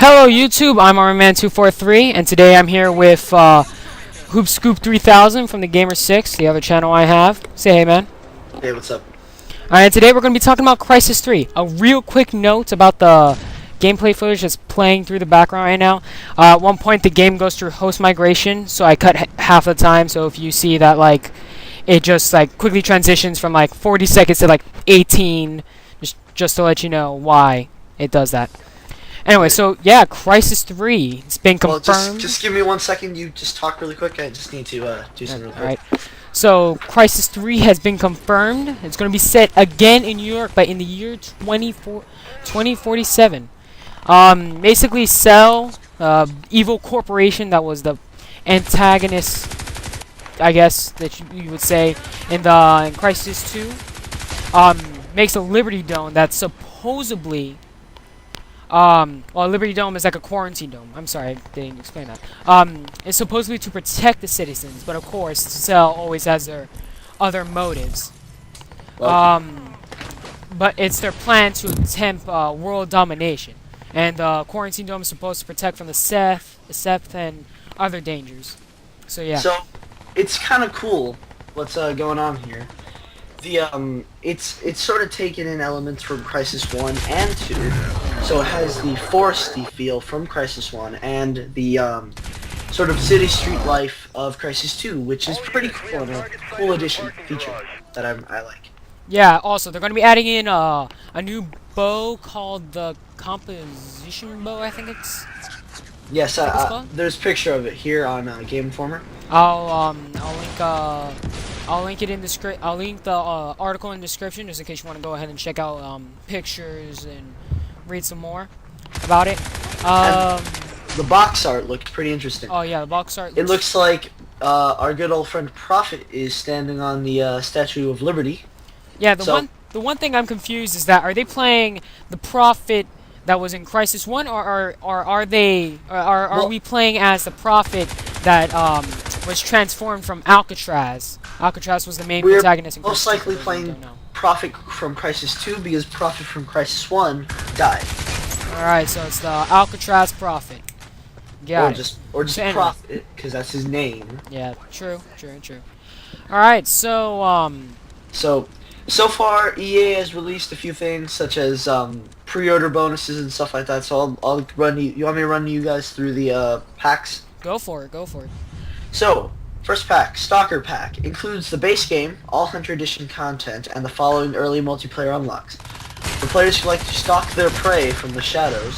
Hello YouTube, I'm ArmyMan243 and today I'm here with Hoopscoop3000 from the Gamer6, the other channel I have. Say hey man. Hey, what's up? Alright, today we're going to be talking about Crysis 3. A real quick note about the gameplay footage that's playing through the background right now. At one point the game goes through host migration, so I cut half the time, so if you see that like it just like quickly transitions from like 40 seconds to like 18, just to let you know why it does that. Anyway, so yeah, Crysis 3. It's been confirmed. Well, just give me 1 second. You just talk really quick. I just need to do something real quick. Alright. So, Crysis 3 has been confirmed. It's going to be set again in New York, but in the year 2047. Basically, Cell, evil corporation that was the antagonist, I guess, that you would say, in Crysis 2, makes a Liberty Dome that's supposedly... well, Liberty Dome is like a quarantine dome. I'm sorry, I didn't explain that. It's supposedly to protect the citizens, but of course, Cell always has their other motives. But it's their plan to attempt world domination, and the quarantine dome is supposed to protect from the Seth, and other dangers. So yeah. So, it's kind of cool what's going on here. It's sort of taken in elements from Crysis 1 and 2, so it has the foresty feel from Crysis 1 and the sort of city street life of Crysis 2, which is pretty cool and a cool addition feature that I like. Yeah. Also, they're going to be adding in a new bow called the composition bow. I think it's. Yes, there's a picture of it here on Game Informer. I'll link it in the I'll link the article in the description just in case you want to go ahead and check out pictures and read some more about it. The box art looked pretty interesting. Oh yeah, the box art. It looks like our good old friend Prophet is standing on the Statue of Liberty. Yeah, the one thing I'm confused is that are they playing the Prophet that was in Crysis 1, or are we playing as the Prophet that was transformed from Alcatraz? Alcatraz was the main protagonist in Crysis 2. Most likely playing Prophet from Crysis 2 because Prophet from Crysis 1 died. Alright, so it's the Alcatraz Prophet. Got it. Or just anyway. Prophet, because that's his name. Yeah, true. Alright, so So far, EA has released a few things, such as pre-order bonuses and stuff like that. So I'll run you. You want me to run you guys through the packs? Go for it. So, first pack, Stalker Pack, includes the base game, all Hunter Edition content, and the following early multiplayer unlocks. For players who like to stalk their prey from the shadows,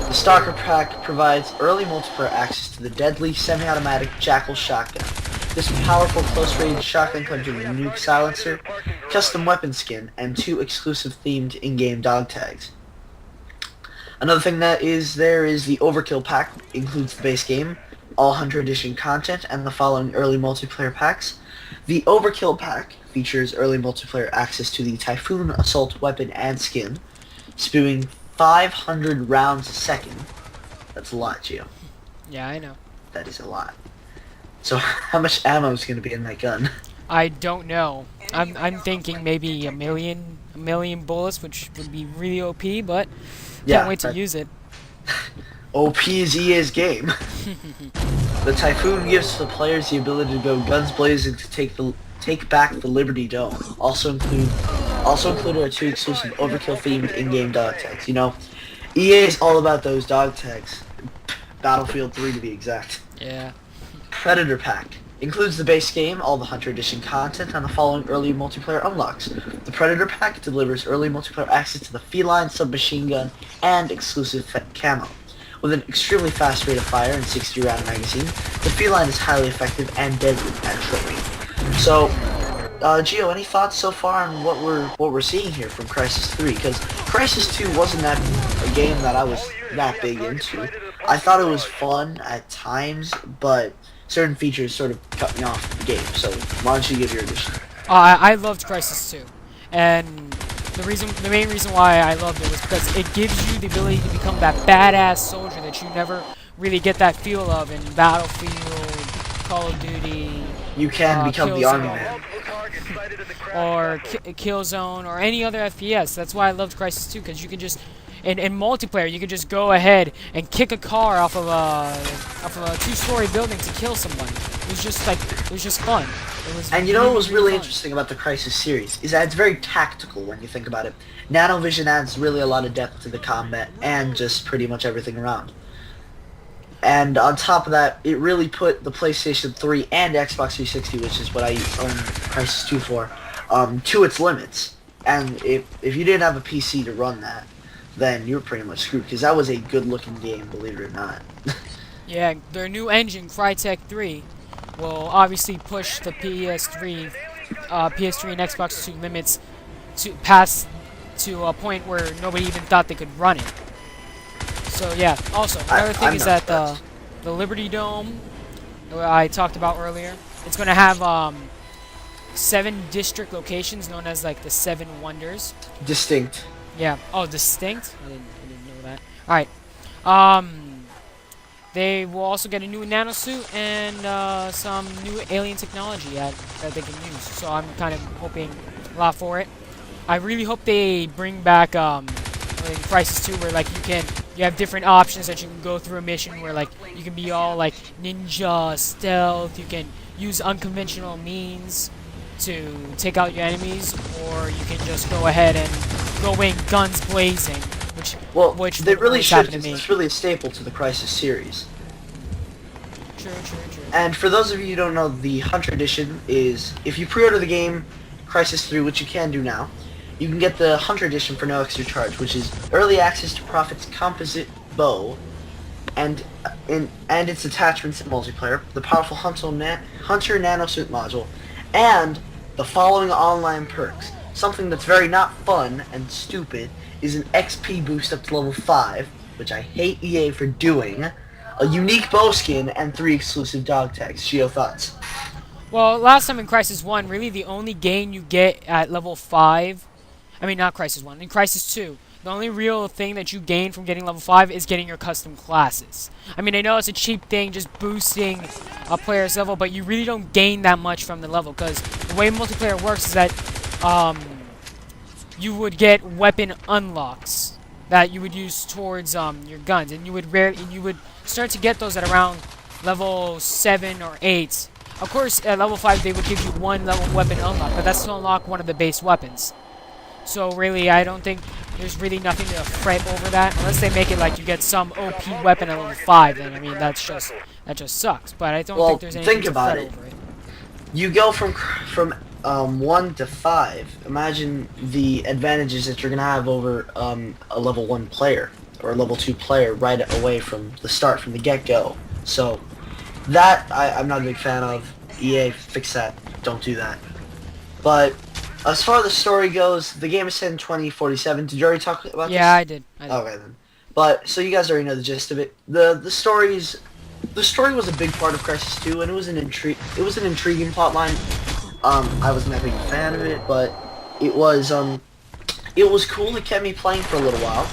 the Stalker Pack provides early multiplayer access to the deadly semi-automatic Jackal shotgun. This powerful close-range shotgun comes with a nuke silencer, custom weapon skin, and 2 exclusive themed in-game dog tags. Another thing that is there is the Overkill Pack, includes the base game, all Hunter Edition content, and the following early multiplayer packs. The Overkill Pack features early multiplayer access to the Typhoon assault weapon and skin, spewing 500 rounds a second. That's a lot, Gio. Yeah, I know. That is a lot. So how much ammo is going to be in that gun? I don't know. I'm thinking maybe a million bullets, which would be really OP, but can't wait to use it. OP is EA's game. The Typhoon gives the players the ability to go guns blazing to take back the Liberty Dome. Also included are 2 exclusive Overkill themed in-game dog tags. You know, EA is all about those dog tags. Battlefield 3 to be exact. Yeah. Predator Pack includes the base game, all the Hunter Edition content, and the following early multiplayer unlocks. The Predator Pack delivers early multiplayer access to the Feline submachine gun and exclusive camo. With an extremely fast rate of fire and 60-round magazine, the Feline is highly effective and deadly at tripping. So, Gio, any thoughts so far on what we're seeing here from Crysis 3? Because Crysis 2 wasn't that a game that I was that big into. I thought it was fun at times, but certain features sort of cut me off the game. So why don't you give your addition? I loved Crysis 2, and the main reason why I loved it was because it gives you the ability to become that badass soldier that you never really get that feel of in Battlefield, Call of Duty. You can become the Army Man. Or Killzone, or any other FPS. That's why I loved Crysis 2, because you can just in multiplayer, you could just go ahead and kick a car off of a two-story building to kill somebody. It was just like, it was just fun. It was. And you know what was really fun. interesting about the Crysis series is that it's very tactical when you think about it. Nanovision adds really a lot of depth to the combat and just pretty much everything around. And on top of that, it really put the PlayStation 3 and Xbox 360, which is what I own Crysis 2 for, to its limits. And if you didn't have a PC to run that, then you were pretty much screwed, because that was a good-looking game, believe it or not. Yeah, their new engine, Crytek 3, will obviously push the PS3 and Xbox 2 limits to past to a point where nobody even thought they could run it. So yeah. Also, another thing is that the Liberty Dome I talked about earlier, it's going to have 7 district locations known as like the 7 Wonders. Distinct. Yeah. Oh, distinct. I didn't know that. All right. They will also get a new nanosuit and some new alien technology that they can use. So I'm kind of hoping a lot for it. I really hope they bring back like Crysis 2, where like you have different options that you can go through a mission where like you can be all like ninja, stealth. You can use unconventional means to take out your enemies, or you can just go ahead and go in guns blazing. Which they really should, because me. it's really a staple to the Crysis series. True. And for those of you who don't know, the Hunter Edition is, if you pre-order the game Crysis 3, which you can do now, you can get the Hunter Edition for no extra charge, which is early access to Prophet's composite bow, and its attachments in multiplayer, the powerful Hunter nanosuit module, and the following online perks. Something that's very not fun and stupid is an XP boost up to level 5, which I hate EA for doing, a unique bow skin, and 3 exclusive dog tags. Gio, thoughts? Well, last time in Crysis 1, really the only gain you get at level 5, I mean not Crysis 1, in Crysis 2, the only real thing that you gain from getting level 5 is getting your custom classes. I mean, I know it's a cheap thing, just boosting a player's level, but you really don't gain that much from the level, because the way multiplayer works is that you would get weapon unlocks that you would use towards your guns, and you would start to get those at around level 7 or 8. Of course, at level 5 they would give you one level weapon unlock, but that's to unlock one of the base weapons. So really, I don't think there's really nothing to fret over that, unless they make it like you get some OP weapon at level 5. Then I mean that just sucks. But I don't think there's anything to fret over it. You go from 1 to 5. Imagine the advantages that you're gonna have over a level 1 player or a level 2 player right away from the start, from the get-go. So that I'm not a big fan of. EA, fix that. Don't do that. But as far as the story goes, the game is set in 2047. Did you already talk about this? Yeah, I did. Okay then. But so you guys already know the gist of it. The story was a big part of Crysis 2, and it was an intriguing plotline. I wasn't that big a fan of it, but it was cool. It kept me playing for a little while.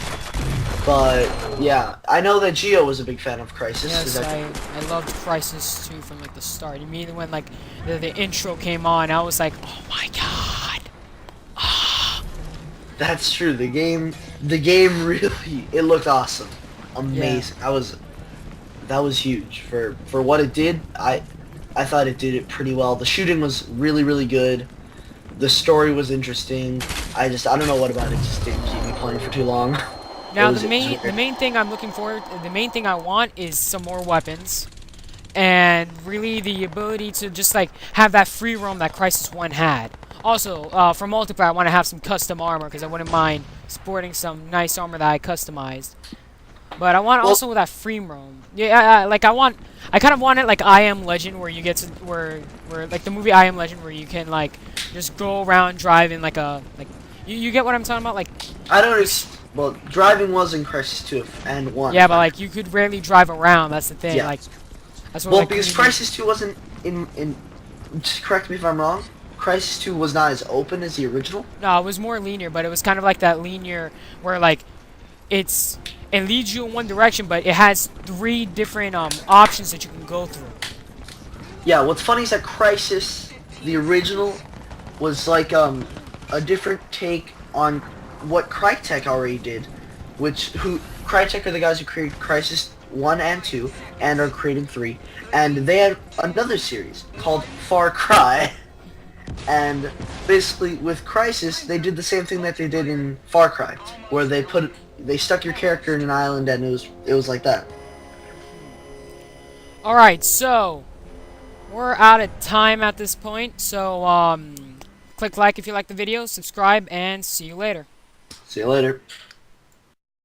But yeah, I know that Gio was a big fan of Crysis. Yes, I loved Crysis 2 from like the start. Immediately when like the intro came on, I was like, oh my god. That's true. The game really, it looked awesome, amazing. Yeah. That was huge for what it did. I thought it did it pretty well. The shooting was really, really good. The story was interesting. I don't know what about it just didn't keep me playing for too long. Now the main thing I'm looking for, the main thing I want is some more weapons, and really the ability to just like have that free roam that Crysis 1 had. Also, for multiplayer, I want to have some custom armor, because I wouldn't mind sporting some nice armor that I customized. But I want also that free roam. Yeah, like I kind of want it like I Am Legend, where you get to where like the movie I Am Legend, where you can like just go around driving like you get what I'm talking about, like I don't. Well, driving was in Crysis 2 and 1. Yeah, but like you could rarely drive around. That's the thing. Yeah. Like that's what. Well, like, because Crysis 2 wasn't in. Just correct me if I'm wrong. Crysis 2 was not as open as the original. No, it was more linear, but it was kind of like that linear where like it leads you in one direction, but it has 3 different options that you can go through. Yeah, what's funny is that Crysis, the original, was like a different take on what Crytek already did, Crytek are the guys who created Crysis 1 and 2, and are creating 3, and they had another series called Far Cry, and basically with Crysis, they did the same thing that they did in Far Cry, where they stuck your character in an island, and it was like that. Alright, so we're out of time at this point, so click like if you like the video, subscribe, and see you later. See you later.